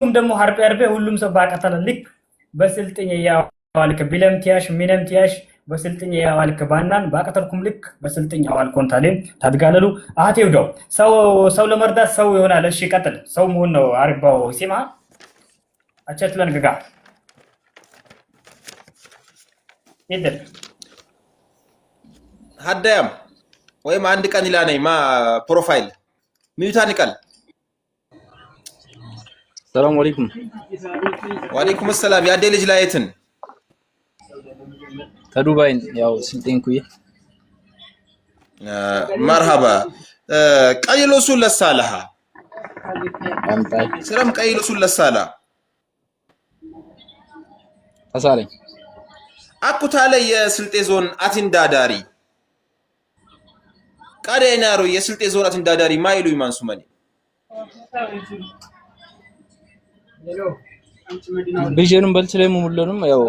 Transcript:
ደግሞ harpe ሁሉም ሰው ባቀተለ ልክ በስልጥኝ ያዋልከ ቢለምቲያሽ ሚነምቲያሽ በስልጥኝ ያዋልከ ባናን ባቀተልኩም ልክ በስልጥኝ ያዋልኮን ታለም ታድጋለሉ አቴው ዶ ሰው ለመርዳት ሰው ይሆናል እሺ ቀጥል ሰው መሆን ነው አርባው ሲማ አቻትለን ገጋ ይደል ሀዳያም ወይም አንድ ቀን ይላነኝ ማ ፕሮፋይል ሚዩታን ይቀል ሰላም አለይኩም ወአለይኩም ሰላም ያዴ ልጅ ላይትን ከዱባይ ያው ስልጤን ኩዬ መርሃባ ቀይሎሱ ለሳለሃ አንታይ ሰላም ቀይሎሱ ለሳላ አሳለኝ አኩታለ የስልጤ ዞን አትንዳዳሪ ቀደናሩ የስልጤ ዞን አትንዳዳሪ ማይሉ ይማንሱ ማኒ ቢጀንም በልችለሙ ሙሉንም ያው